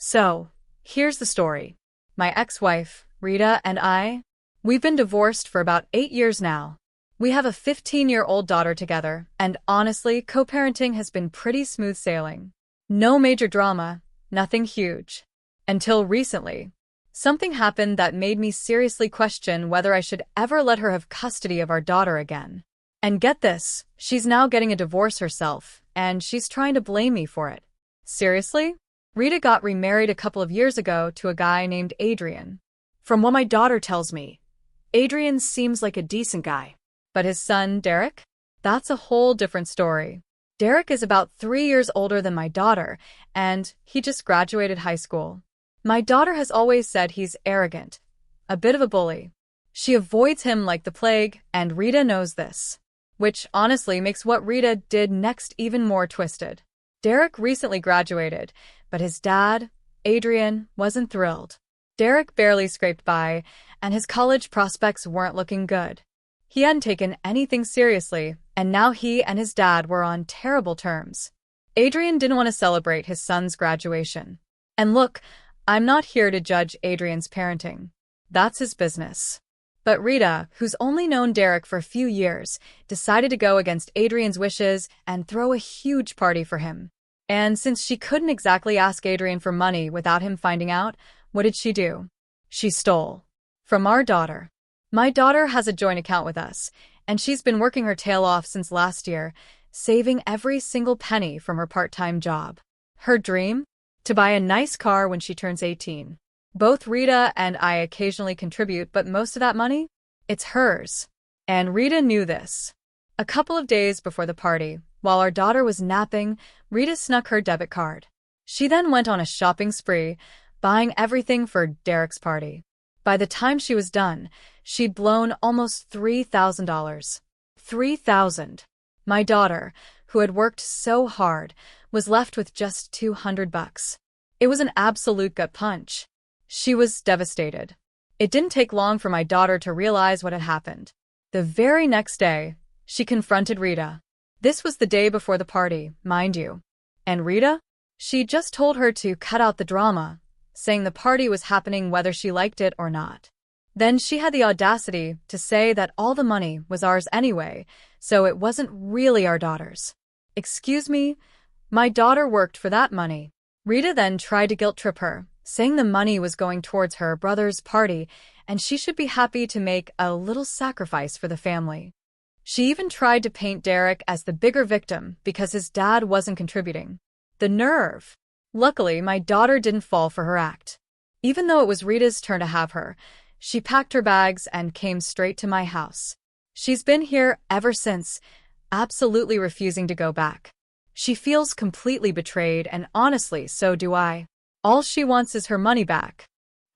So, here's the story. My ex-wife, Rita, and we've been divorced for about 8 years now. We have a 15-year-old daughter together, and honestly, co-parenting has been pretty smooth sailing. No major drama, nothing huge. Until recently. Something happened that made me seriously question whether I should ever let her have custody of our daughter again. And get this, she's now getting a divorce herself, and she's trying to blame me for it. Seriously? Rita got remarried a couple of years ago to a guy named Adrian. From what my daughter tells me, Adrian seems like a decent guy. But his son, Derek? That's a whole different story. Derek is about 3 years older than my daughter, and he just graduated high school. My daughter has always said he's arrogant, a bit of a bully. She avoids him like the plague, and Rita knows this. Which honestly makes what Rita did next even more twisted. Derek recently graduated, but his dad, Adrian, wasn't thrilled. Derek barely scraped by, and his college prospects weren't looking good. He hadn't taken anything seriously, and now he and his dad were on terrible terms. Adrian didn't want to celebrate his son's graduation. And look, I'm not here to judge Adrian's parenting. That's his business. But Rita, who's only known Derek for a few years, decided to go against Adrian's wishes and throw a huge party for him. And since she couldn't exactly ask Adrian for money without him finding out, what did she do? She stole. From our daughter. My daughter has a joint account with us, and she's been working her tail off since last year, saving every single penny from her part-time job. Her dream? To buy a nice car when she turns 18. Both Rita and I occasionally contribute, but most of that money? It's hers. And Rita knew this. A couple of days before the party, while our daughter was napping, Rita snuck her debit card. She then went on a shopping spree, buying everything for Derek's party. By the time she was done, she'd blown almost $3,000. $3,000. My daughter, who had worked so hard, was left with just $200. It was an absolute gut punch. She was devastated. It didn't take long for my daughter to realize what had happened. The very next day, she confronted Rita. This was the day before the party, mind you. And Rita? She just told her to cut out the drama, saying the party was happening whether she liked it or not. Then she had the audacity to say that all the money was ours anyway, so it wasn't really our daughter's. Excuse me? My daughter worked for that money. Rita then tried to guilt-trip her, saying the money was going towards her brother's party and she should be happy to make a little sacrifice for the family. She even tried to paint Derek as the bigger victim because his dad wasn't contributing. The nerve! Luckily, my daughter didn't fall for her act. Even though it was Rita's turn to have her, she packed her bags and came straight to my house. She's been here ever since, absolutely refusing to go back. She feels completely betrayed, and honestly, so do I. All she wants is her money back.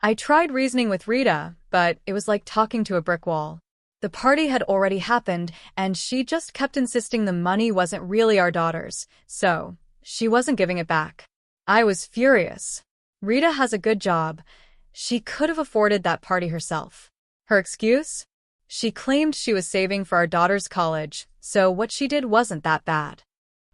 I tried reasoning with Rita, but it was like talking to a brick wall. The party had already happened, and she just kept insisting the money wasn't really our daughter's, so she wasn't giving it back. I was furious. Rita has a good job. She could have afforded that party herself. Her excuse? She claimed she was saving for our daughter's college, so what she did wasn't that bad.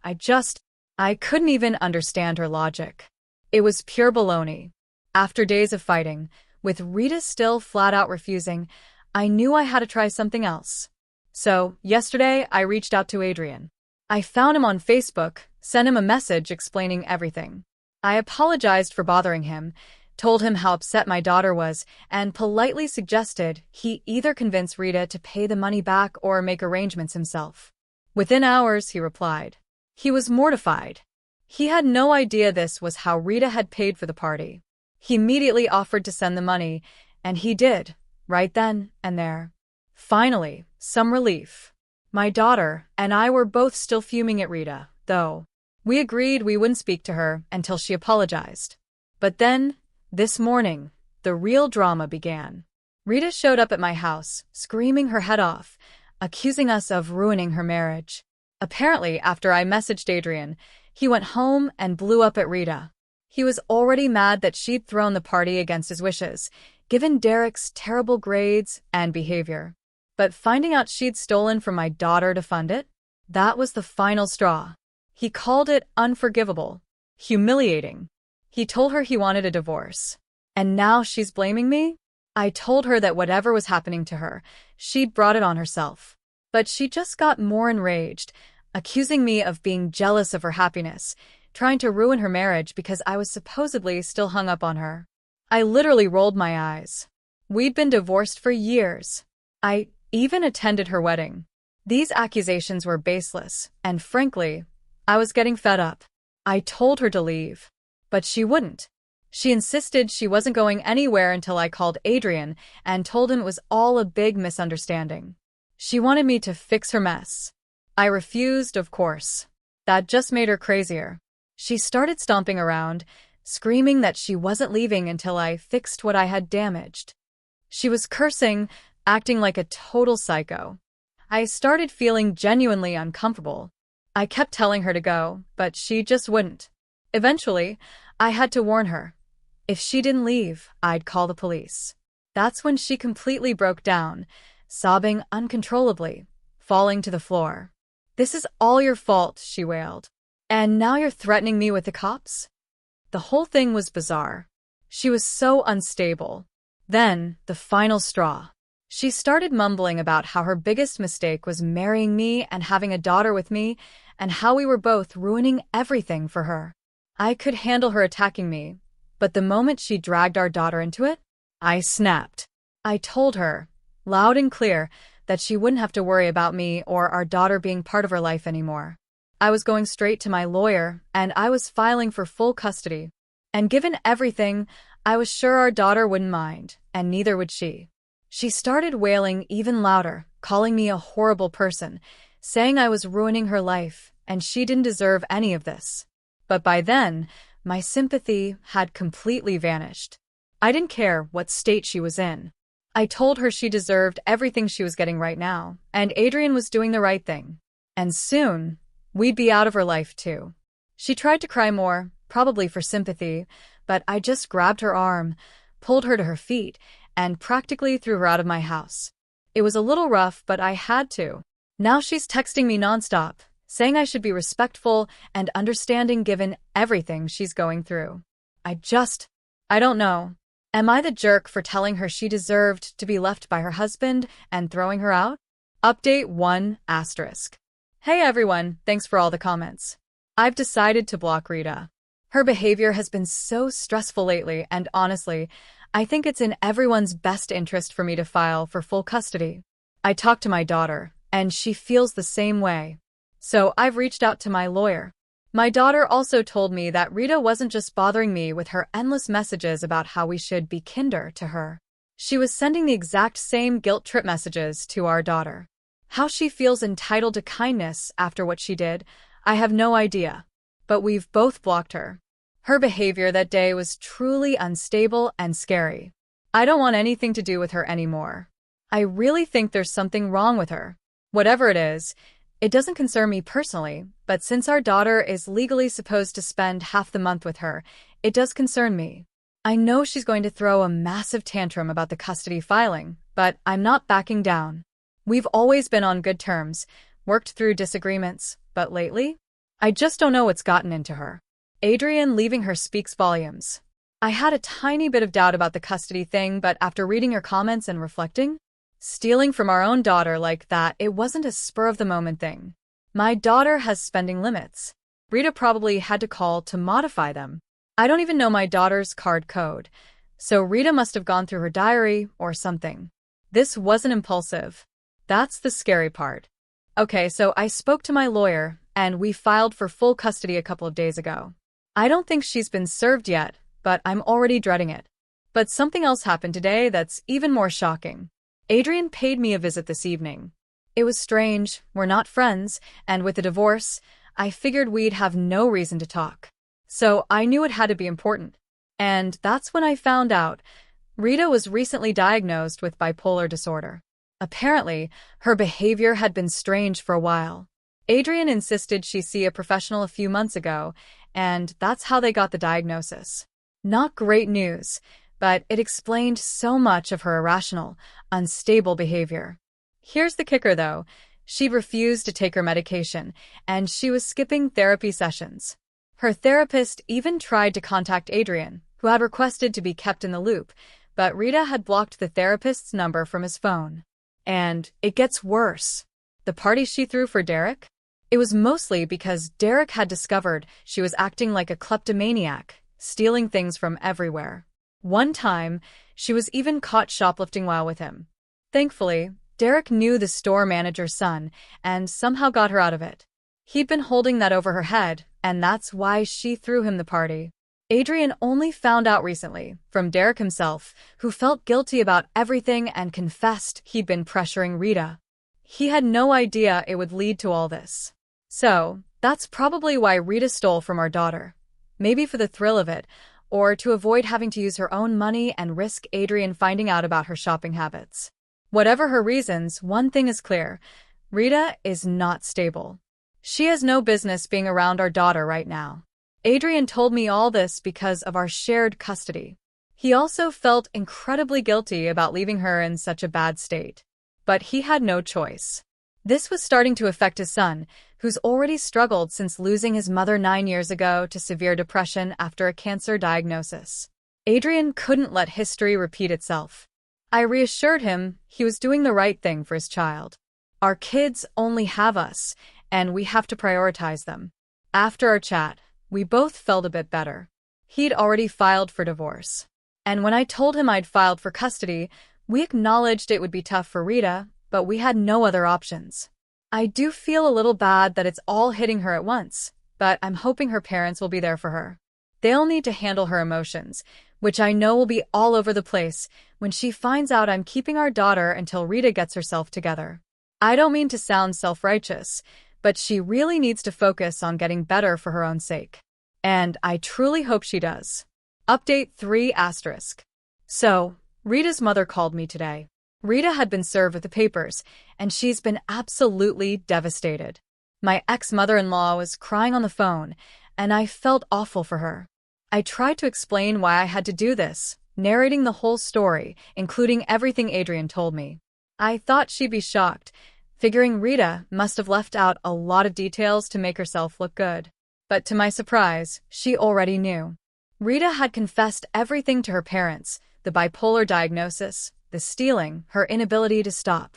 I couldn't even understand her logic. It was pure baloney. After days of fighting, with Rita still flat out refusing, I knew I had to try something else. So, yesterday, I reached out to Adrian. I found him on Facebook, sent him a message explaining everything. I apologized for bothering him, told him how upset my daughter was, and politely suggested he either convince Rita to pay the money back or make arrangements himself. Within hours, he replied. He was mortified. He had no idea this was how Rita had paid for the party. He immediately offered to send the money, and he did, right then and there. Finally, some relief. My daughter and I were both still fuming at Rita, though. We agreed we wouldn't speak to her until she apologized. But then, this morning, the real drama began. Rita showed up at my house, screaming her head off, accusing us of ruining her marriage. Apparently, after I messaged Adrian, he went home and blew up at Rita. He was already mad that she'd thrown the party against his wishes, given Derek's terrible grades and behavior. But finding out she'd stolen from my daughter to fund it? That was the final straw. He called it unforgivable, humiliating. He told her he wanted a divorce. And now she's blaming me? I told her that whatever was happening to her, she'd brought it on herself. But she just got more enraged, accusing me of being jealous of her happiness, trying to ruin her marriage because I was supposedly still hung up on her. I literally rolled my eyes. We'd been divorced for years. I even attended her wedding. These accusations were baseless, and frankly, I was getting fed up. I told her to leave, but she wouldn't. She insisted she wasn't going anywhere until I called Adrian and told him it was all a big misunderstanding. She wanted me to fix her mess. I refused, of course. That just made her crazier. She started stomping around, screaming that she wasn't leaving until I fixed what I had damaged. She was cursing, acting like a total psycho. I started feeling genuinely uncomfortable. I kept telling her to go, but she just wouldn't. Eventually, I had to warn her. If she didn't leave, I'd call the police. That's when she completely broke down, sobbing uncontrollably, falling to the floor. "This is all your fault," she wailed. "And now you're threatening me with the cops?" The whole thing was bizarre. She was so unstable. Then, the final straw. She started mumbling about how her biggest mistake was marrying me and having a daughter with me, and how we were both ruining everything for her. I could handle her attacking me, but the moment she dragged our daughter into it, I snapped. I told her, loud and clear, that she wouldn't have to worry about me or our daughter being part of her life anymore. I was going straight to my lawyer, and I was filing for full custody. And given everything, I was sure our daughter wouldn't mind, and neither would she. She started wailing even louder, calling me a horrible person, saying I was ruining her life, and she didn't deserve any of this. But by then, my sympathy had completely vanished. I didn't care what state she was in. I told her she deserved everything she was getting right now, and Adrian was doing the right thing. And soon, we'd be out of her life too. She tried to cry more, probably for sympathy, but I just grabbed her arm, pulled her to her feet, and practically threw her out of my house. It was a little rough, but I had to. Now she's texting me nonstop, saying I should be respectful and understanding given everything she's going through. I don't know. Am I the jerk for telling her she deserved to be left by her husband and throwing her out? Update 1 asterisk. Hey everyone, thanks for all the comments. I've decided to block Rita. Her behavior has been so stressful lately, and honestly, I think it's in everyone's best interest for me to file for full custody. I talked to my daughter, and she feels the same way. So I've reached out to my lawyer. My daughter also told me that Rita wasn't just bothering me with her endless messages about how we should be kinder to her. She was sending the exact same guilt trip messages to our daughter. How she feels entitled to kindness after what she did, I have no idea. But we've both blocked her. Her behavior that day was truly unstable and scary. I don't want anything to do with her anymore. I really think there's something wrong with her. Whatever it is, it doesn't concern me personally, but since our daughter is legally supposed to spend half the month with her, it does concern me. I know she's going to throw a massive tantrum about the custody filing, but I'm not backing down. We've always been on good terms, worked through disagreements, but lately, I just don't know what's gotten into her. Adrian leaving her speaks volumes. I had a tiny bit of doubt about the custody thing, but after reading her comments and reflecting, stealing from our own daughter like that, it wasn't a spur-of-the-moment thing. My daughter has spending limits. Rita probably had to call to modify them. I don't even know my daughter's card code, so Rita must have gone through her diary or something. This wasn't impulsive. That's the scary part. Okay, so I spoke to my lawyer, and we filed for full custody a couple of days ago. I don't think she's been served yet, but I'm already dreading it. But something else happened today that's even more shocking. Adrian paid me a visit this evening. It was strange, we're not friends, and with the divorce, I figured we'd have no reason to talk. So I knew it had to be important. And that's when I found out Rita was recently diagnosed with bipolar disorder. Apparently, her behavior had been strange for a while. Adrian insisted she see a professional a few months ago, and that's how they got the diagnosis. Not great news, but it explained so much of her irrational, unstable behavior. Here's the kicker, though. She refused to take her medication, and she was skipping therapy sessions. Her therapist even tried to contact Adrian, who had requested to be kept in the loop, but Rita had blocked the therapist's number from his phone. And it gets worse. The party she threw for Derek? It was mostly because Derek had discovered she was acting like a kleptomaniac, stealing things from everywhere. One time, she was even caught shoplifting while with him. Thankfully, Derek knew the store manager's son and somehow got her out of it. He'd been holding that over her head, and that's why she threw him the party. Adrian only found out recently, from Derek himself, who felt guilty about everything and confessed he'd been pressuring Rita. He had no idea it would lead to all this. So, that's probably why Rita stole from our daughter. Maybe for the thrill of it, or to avoid having to use her own money and risk Adrian finding out about her shopping habits. Whatever her reasons, one thing is clear. Rita is not stable. She has no business being around our daughter right now. Adrian told me all this because of our shared custody. He also felt incredibly guilty about leaving her in such a bad state. But he had no choice. This was starting to affect his son, who's already struggled since losing his mother 9 years ago to severe depression after a cancer diagnosis. Adrian couldn't let history repeat itself. I reassured him he was doing the right thing for his child. Our kids only have us, and we have to prioritize them. After our chat, we both felt a bit better. He'd already filed for divorce. And when I told him I'd filed for custody, we acknowledged it would be tough for Rita, but we had no other options. I do feel a little bad that it's all hitting her at once, but I'm hoping her parents will be there for her. They'll need to handle her emotions, which I know will be all over the place when she finds out I'm keeping our daughter until Rita gets herself together. I don't mean to sound self-righteous, but she really needs to focus on getting better for her own sake. And I truly hope she does. Update 3 asterisk. So, Rita's mother called me today. Rita had been served with the papers, and she's been absolutely devastated. My ex-mother-in-law was crying on the phone, and I felt awful for her. I tried to explain why I had to do this, narrating the whole story, including everything Adrian told me. I thought she'd be shocked, figuring Rita must have left out a lot of details to make herself look good. But to my surprise, she already knew. Rita had confessed everything to her parents, the bipolar diagnosis, the stealing, her inability to stop.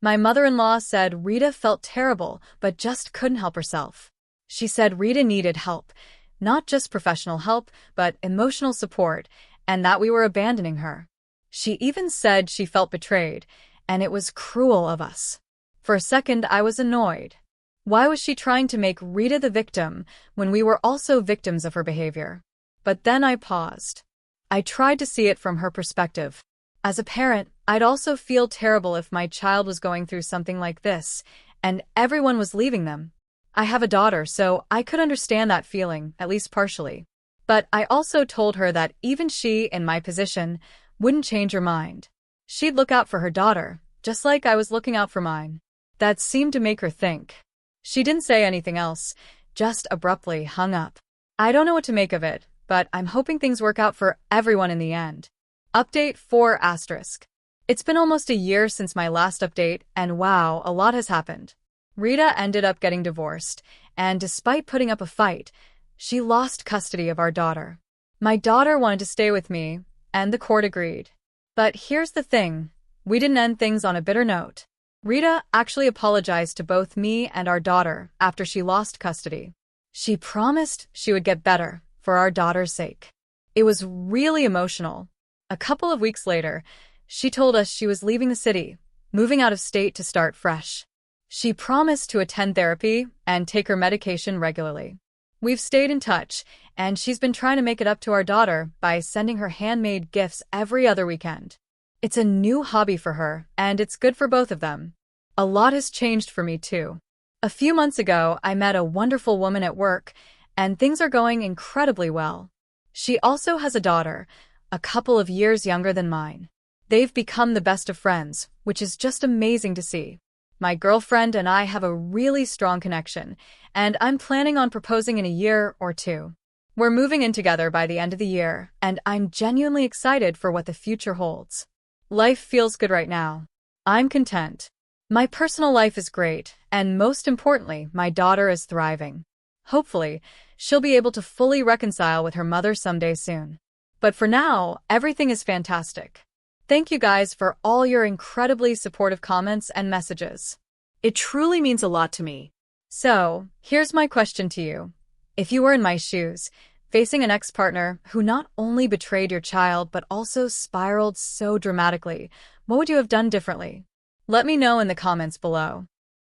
My mother-in-law said Rita felt terrible but just couldn't help herself. She said Rita needed help, not just professional help, but emotional support, and that we were abandoning her. She even said she felt betrayed, and it was cruel of us. For a second, I was annoyed. Why was she trying to make Rita the victim when we were also victims of her behavior? But then I paused. I tried to see it from her perspective. As a parent, I'd also feel terrible if my child was going through something like this, and everyone was leaving them. I have a daughter, so I could understand that feeling, at least partially. But I also told her that even she, in my position, wouldn't change her mind. She'd look out for her daughter, just like I was looking out for mine. That seemed to make her think. She didn't say anything else, just abruptly hung up. I don't know what to make of it, but I'm hoping things work out for everyone in the end. Update 4 asterisk. It's been almost a year since my last update, and wow, a lot has happened. Rita ended up getting divorced, and despite putting up a fight, she lost custody of our daughter. My daughter wanted to stay with me, and the court agreed. But here's the thing, we didn't end things on a bitter note. Rita actually apologized to both me and our daughter after she lost custody. She promised she would get better, for our daughter's sake. It was really emotional. A couple of weeks later, she told us she was leaving the city, moving out of state to start fresh. She promised to attend therapy and take her medication regularly. We've stayed in touch, and she's been trying to make it up to our daughter by sending her handmade gifts every other weekend. It's a new hobby for her, and it's good for both of them. A lot has changed for me, too. A few months ago, I met a wonderful woman at work, and things are going incredibly well. She also has a daughter, a couple of years younger than mine. They've become the best of friends, which is just amazing to see. My girlfriend and I have a really strong connection, and I'm planning on proposing in a year or 2. We're moving in together by the end of the year, and I'm genuinely excited for what the future holds. Life feels good right now. I'm content. My personal life is great, and most importantly, my daughter is thriving. Hopefully, she'll be able to fully reconcile with her mother someday soon. But for now, everything is fantastic. Thank you guys for all your incredibly supportive comments and messages. It truly means a lot to me. So, here's my question to you. If you were in my shoes, facing an ex-partner who not only betrayed your child but also spiraled so dramatically, what would you have done differently? Let me know in the comments below.